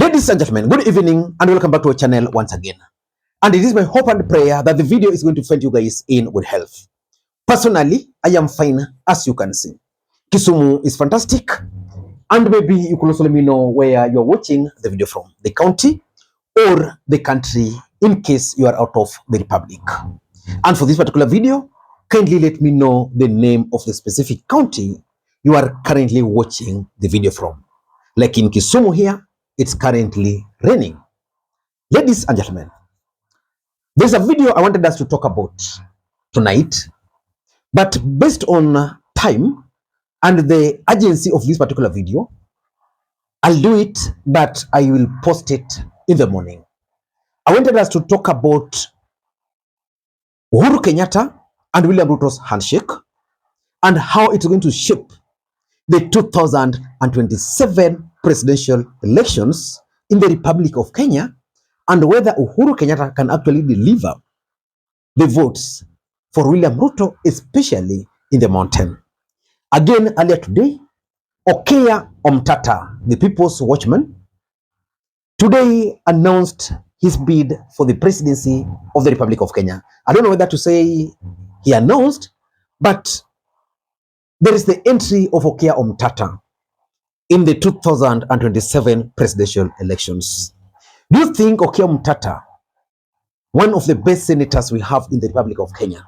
Ladies and gentlemen, good evening and welcome back to our channel once again. And it is my hope and prayer that the video is going to find you guys in good health. Personally, I am fine, as you can see. Kisumu is fantastic. And maybe you could also let me know where you're watching the video from, the county or the country, in case you are out of the republic. And for this particular video, kindly let me know the name of the specific county you are currently watching the video from. Like in Kisumu here, it's currently raining. Ladies and gentlemen, there's a video I wanted us to talk about tonight, but based on time and the urgency of this particular video, I'll do it, but I will post it in the morning. I wanted us to talk about Uhuru Kenyatta and William Ruto's handshake and how it's going to shape the 2027 presidential elections in the Republic of Kenya, and whether Uhuru Kenyatta can actually deliver the votes for William Ruto, especially in the mountain. Again, earlier today, Okeya Omtata, the People's Watchman, today announced his bid for the presidency of the Republic of Kenya. I don't know whether to say he announced, but there is the entry of Okeya Omtata in the 2027 presidential elections. Do you think Okeya Omtata, one of the best senators we have in the Republic of Kenya,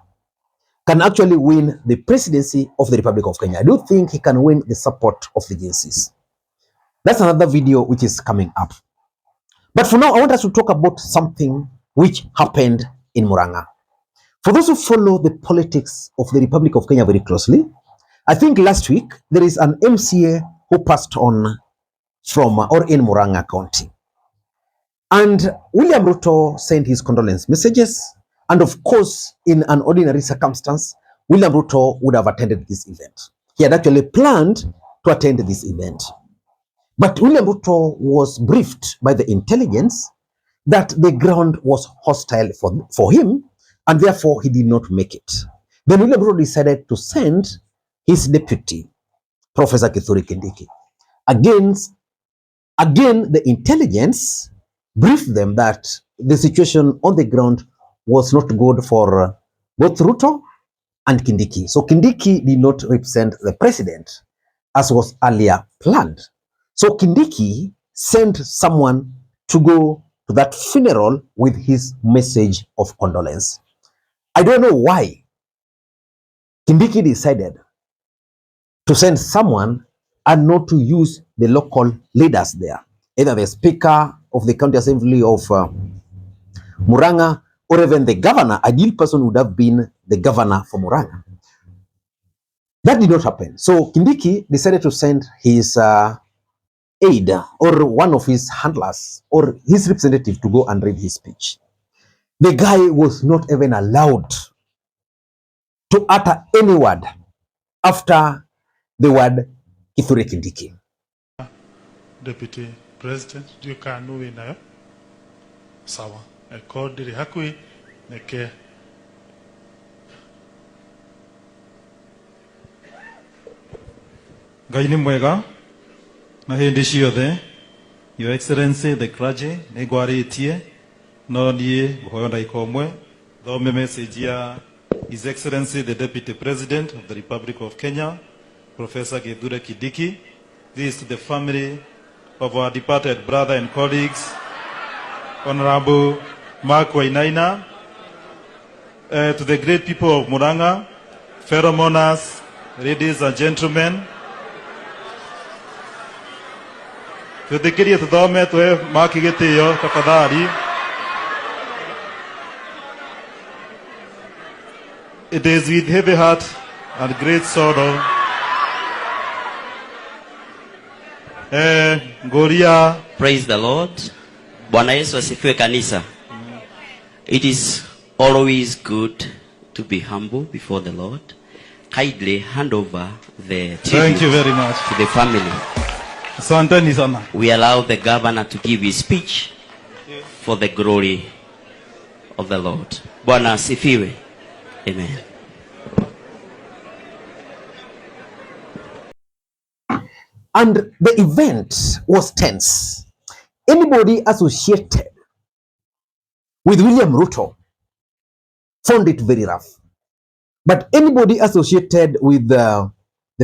can actually win the presidency of the Republic of Kenya? I do think he can win the support of the GNCs. That's another video which is coming up. But for now, I want us to talk about something which happened in Murang'a. For those who follow the politics of the Republic of Kenya very closely, I think last week there is an MCA who passed on from or in Murang'a County. And William Ruto sent his condolence messages. And of course, in an ordinary circumstance, William Ruto would have attended this event. He had actually planned to attend this event. But William Ruto was briefed by the intelligence that the ground was hostile for him, and therefore he did not make it. Then William Ruto decided to send his deputy, Professor Kuthure Kindiki. Again, the intelligence briefed them that the situation on the ground was not good for both Ruto and Kindiki. So Kindiki did not represent the president as was earlier planned. So Kindiki sent someone to go to that funeral with his message of condolence. I don't know why Kindiki decided to send someone and not to use the local leaders there, either the Speaker of the County Assembly of Muranga or even the governor. Ideal person would have been the governor for Muranga. That did not happen. So Kindiki decided to send his aide or one of his handlers or his representative to go and read his speech. The guy was not even allowed to utter any word after the word Kuthure Kindiki. Deputy President, you can know in sawa. I called the hakui neke. Gaini mwega na hindi ciothe. Your Excellency the clergy negwaritie no nie guhoyo ndaika omwe thome message ya His Excellency the Deputy President of the Republic of Kenya, Professor Kuthure Kindiki. This is to the family of our departed brother and colleagues, Honorable Wainaina, to the great people of Muranga, fellow mourners, ladies and gentlemen. To the great Dome to Makigete Tafadari. It is with heavy heart and great sorrow. Goria. Praise the Lord. Bwana Yesu asifiwe kanisa. It is always good to be humble before the Lord. Kindly hand over the Thank you very much to the family. We allow the governor to give his speech for the glory of the Lord. Bwana asifiwe. Amen. And the event was tense. Anybody associated with William Ruto found it very rough. But anybody associated with the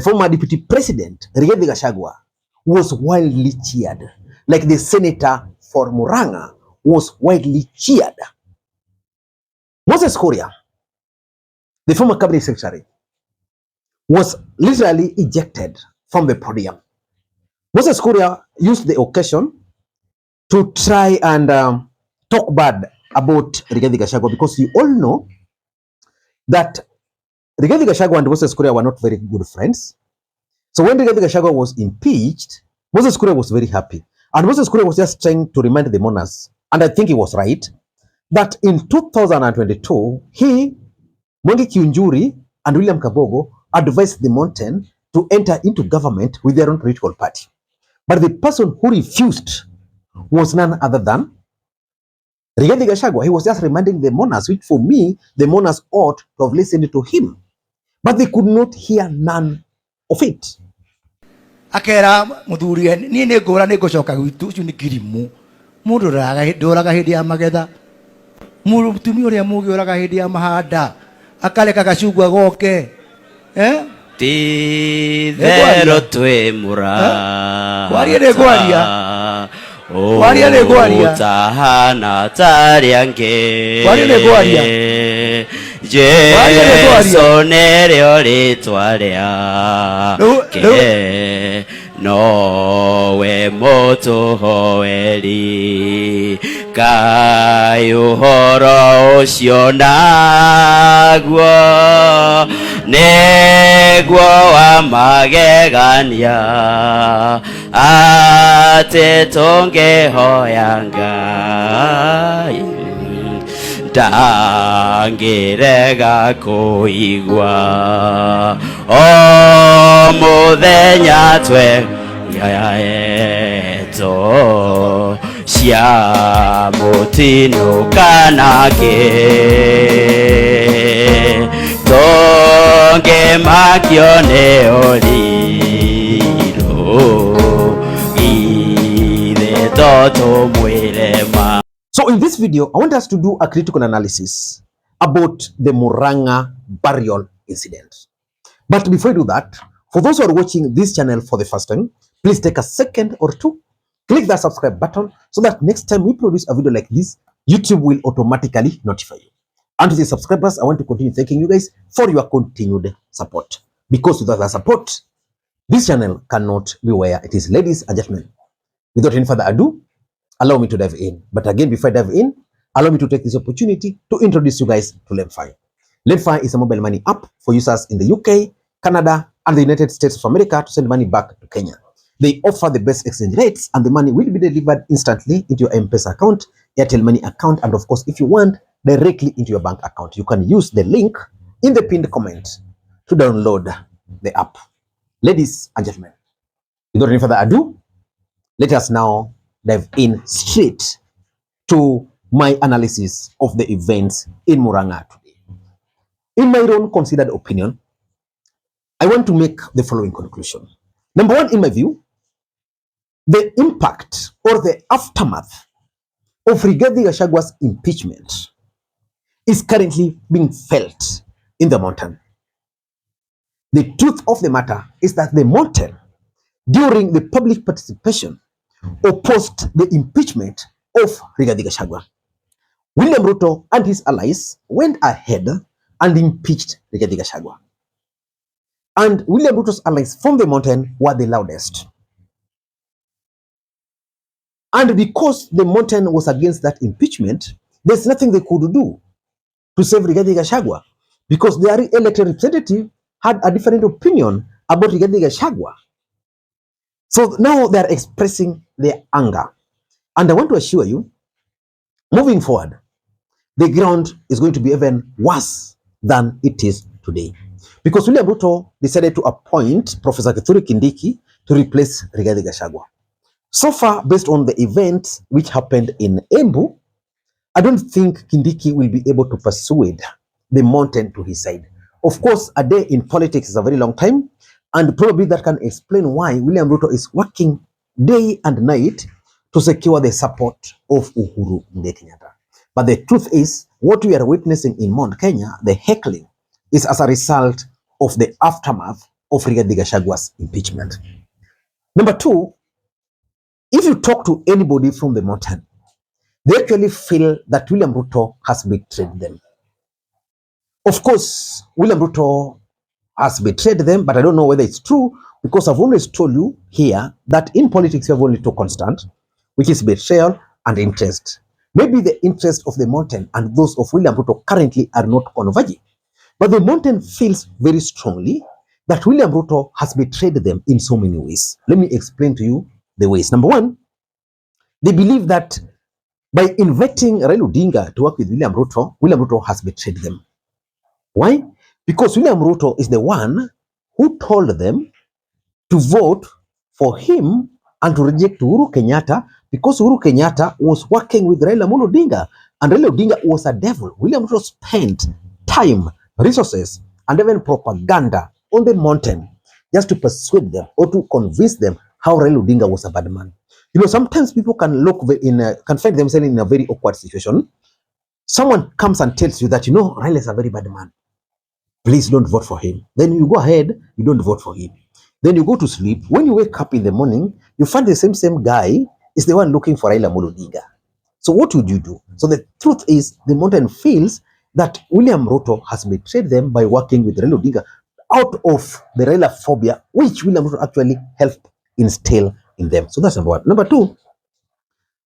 former Deputy President, Rigathi Gachagua, was wildly cheered. Like the senator for Murang'a was widely cheered. Moses Kuria, the former cabinet secretary, was literally ejected from the podium. Moses Kuria used the occasion to try and talk bad about Rigathi Gachagua, because you all know that Rigathi Gachagua and Moses Kuria were not very good friends. So when Rigathi Gachagua was impeached, Moses Kuria was very happy. And Moses Kuria was just trying to remind the Mourners, and I think he was right, that in 2022, he, Mwangi Kiunjuri, and William Kabogo advised the Mountain to enter into government with their own political party. But the person who refused was none other than Rigathi Gachagua. He was just reminding the Mourners, which for me, the Mourners ought to have listened to him. But they could not hear none of it. Akera muthuri ni ngora ni gucoka gwitu ucio ni kirimu mundu ndoraga hindi ya magetha mutumi uria mugi oraga hindi ya mahanda akareka gacungwa goke ti thero twe mura kwaria ni kwaria kwaria ni kwaria tahana tariange kwaria ni kwaria Jesu neryo ritwa riake nowe mutuhoeri Ngai uhoro ucio naguo niguo wa magegania ati tungihoya Ngai ndangirega kuigua o muthenya twe yaeto cia mutino kanake tonge makio ne oriro ire toto mwirema. So in this video, I want us to do a critical analysis about the Murang'a burial incident. But before I do that, for those who are watching this channel for the first time, please take a second or two, click that subscribe button so that next time we produce a video like this, YouTube will automatically notify you. And to the subscribers, I want to continue thanking you guys for your continued support. Because without that support, this channel cannot be where it is. Ladies and gentlemen, without any further ado, allow me to dive in. But again, before I dive in, allow me to take this opportunity to introduce you guys to LendFi. LendFi is a mobile money app for users in the UK, Canada, and the United States of America to send money back to Kenya. They offer the best exchange rates, and the money will be delivered instantly into your M-Pesa account, Airtel Money account, and of course, if you want, directly into your bank account. You can use the link in the pinned comment to download the app. Ladies and gentlemen, without any further ado, let us now dive in straight to my analysis of the events in Murang'a today. In my own considered opinion, I want to make the following conclusion. Number one, in my view, the impact or the aftermath of Rigathi Gachagua's impeachment is currently being felt in the mountain. The truth of the matter is that the mountain, during the public participation, opposed the impeachment of Rigathi Gachagua. William Ruto and his allies went ahead and impeached Rigathi Gachagua. And William Ruto's allies from the mountain were the loudest. And because the mountain was against that impeachment, there's nothing they could do to save Rigathi Gachagua, because their elected representative had a different opinion about Rigathi Gachagua. So now they are expressing their anger. And I want to assure you, moving forward, the ground is going to be even worse than it is today. Because William Ruto decided to appoint Professor Kuthure Kindiki to replace Rigathi Gachagua. So far, based on the events which happened in Embu, I don't think Kindiki will be able to persuade the mountain to his side. Of course, a day in politics is a very long time, and probably that can explain why William Ruto is working day and night to secure the support of Uhuru Kenyatta. But the truth is, what we are witnessing in Mount Kenya, the heckling, is as a result of the aftermath of Rigathi Gachagua's impeachment. Number two, if you talk to anybody from the mountain, they actually feel that William Ruto has betrayed them. Of course, William Ruto has betrayed them, but I don't know whether it's true, because I've always told you here that in politics you have only two constants, which is betrayal and interest. Maybe the interest of the mountain and those of William Ruto currently are not converging, but the mountain feels very strongly that William Ruto has betrayed them in so many ways. Let me explain to you the ways. Number one, they believe that by inviting Raila Odinga to work with William Ruto has betrayed them. Why? Because William Ruto is the one who told them to vote for him and to reject Uhuru Kenyatta, because Uhuru Kenyatta was working with Raila Odinga, and Raila Odinga was a devil. William Ruto spent time, resources, and even propaganda on the mountain just to persuade them or to convince them how Raila Odinga was a bad man. You know, sometimes people can can find themselves in a very awkward situation. Someone comes and tells you that, you know, Raila is a very bad man. Please don't vote for him. Then you go ahead, you don't vote for him. Then you go to sleep. When you wake up in the morning, you find the same guy is the one looking for Raila Odinga. So what would you do? So the truth is, the mountain feels that William Ruto has betrayed them by working with Raila Odinga out of the Raila phobia, which William Ruto actually helped instill in them. So that's number one. Number two,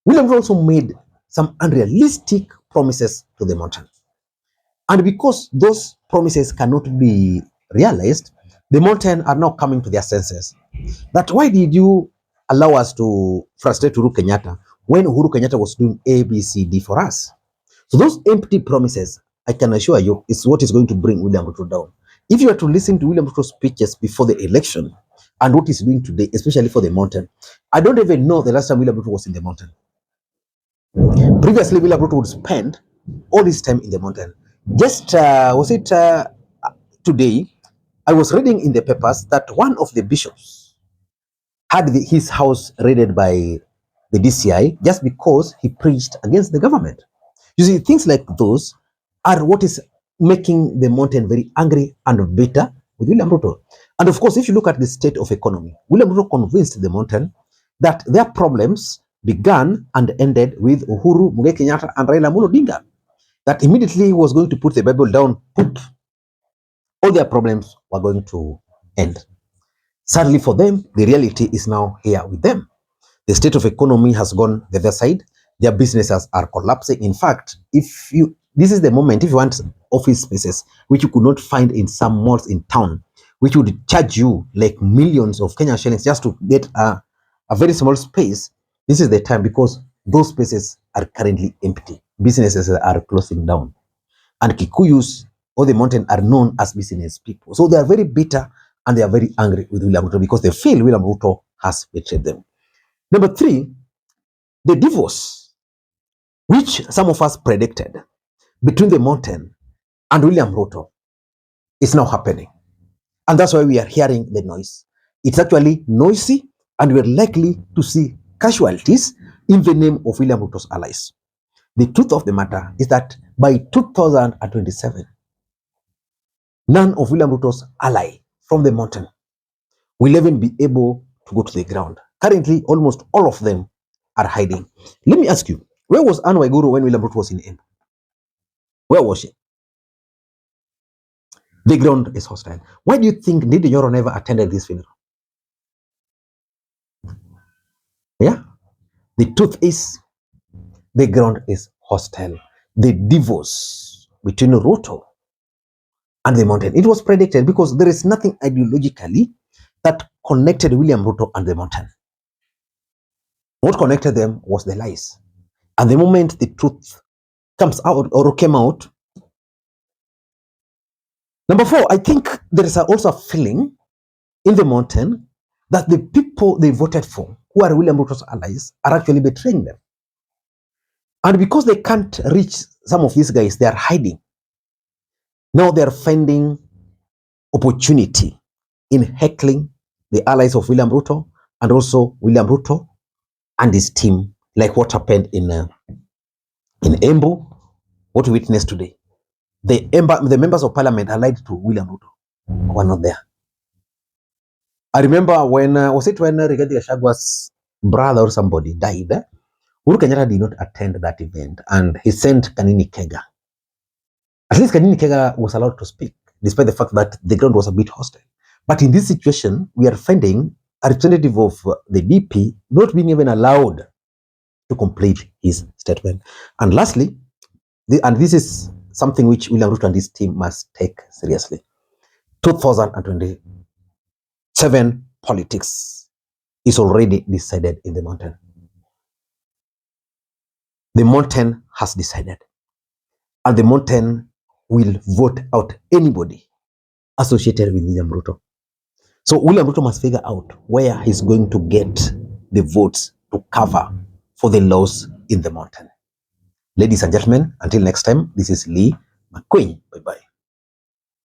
William Ruto also made some unrealistic promises to the mountain. And because those promises cannot be realized, the mountain are now coming to their senses. That why did you allow us to frustrate Uhuru Kenyatta when Uhuru Kenyatta was doing A, B, C, D for us? So those empty promises, I can assure you, is what is going to bring William Ruto down. If you are to listen to William Ruto's speeches before the election and what he's doing today, especially for the mountain, I don't even know the last time William Ruto was in the mountain. Previously, William Ruto would spend all his time in the mountain. Just today, I was reading in the papers that one of the bishops had his house raided by the DCI just because he preached against the government. You see, things like those are what is making the mountain very angry and bitter with William Ruto. And of course, if you look at the state of economy, William Ruto convinced the mountain that their problems began and ended with Uhuru Kenyatta and Raila Odinga. That immediately was going to put the Bible down, poof, all their problems were going to end. Sadly for them, the reality is now here with them. The state of economy has gone the other side. Their businesses are collapsing. In fact, this is the moment, if you want office spaces, which you could not find in some malls in town, which would charge you like millions of Kenyan shillings just to get a very small space, this is the time, because those spaces are currently empty. Businesses are closing down. And Kikuyus or the mountain are known as business people. So they are very bitter and they are very angry with William Ruto because they feel William Ruto has betrayed them. Number three, the divorce, which some of us predicted between the mountain and William Ruto, is now happening. And that's why we are hearing the noise. It's actually noisy, and we're likely to see casualties in the name of William Ruto's allies. The truth of the matter is that by 2027, none of William Ruto's ally from the mountain will even be able to go to the ground. Currently, almost all of them are hiding. Let me ask you, where was Anne Waiguru when William Ruto was in Embu? Where was she? The ground is hostile. Why do you think Ndindi Nyoro never attended this funeral? Yeah? The truth is, the ground is hostile. The divorce between Ruto and the mountain, it was predicted because there is nothing ideologically that connected William Ruto and the mountain. What connected them was the lies. And the moment the truth comes out or came out. Number four, I think there is also a feeling in the mountain that the people they voted for, who are William Ruto's allies, are actually betraying them. And because they can't reach some of these guys, they are hiding. Now they are finding opportunity in heckling the allies of William Ruto and also William Ruto and his team like what happened in Embu, what we witnessed today. The members of parliament allied to William Ruto were not there. I remember when, was it when Rigathi Gachagwa's brother or somebody died? Uhuru Kenyatta did not attend that event and he sent Kanini Kega. At least Kanini Kega was allowed to speak, despite the fact that the ground was a bit hostile. But in this situation, we are finding a representative of the DP not being even allowed to complete his statement. And lastly, and this is something which William Ruto and his team must take seriously. 2027 politics is already decided in the mountain. The mountain has decided. And the mountain will vote out anybody associated with William Ruto. So William Ruto must figure out where he's going to get the votes to cover for the loss in the mountain. Ladies and gentlemen, until next time, this is Lee Makwiny. Bye-bye.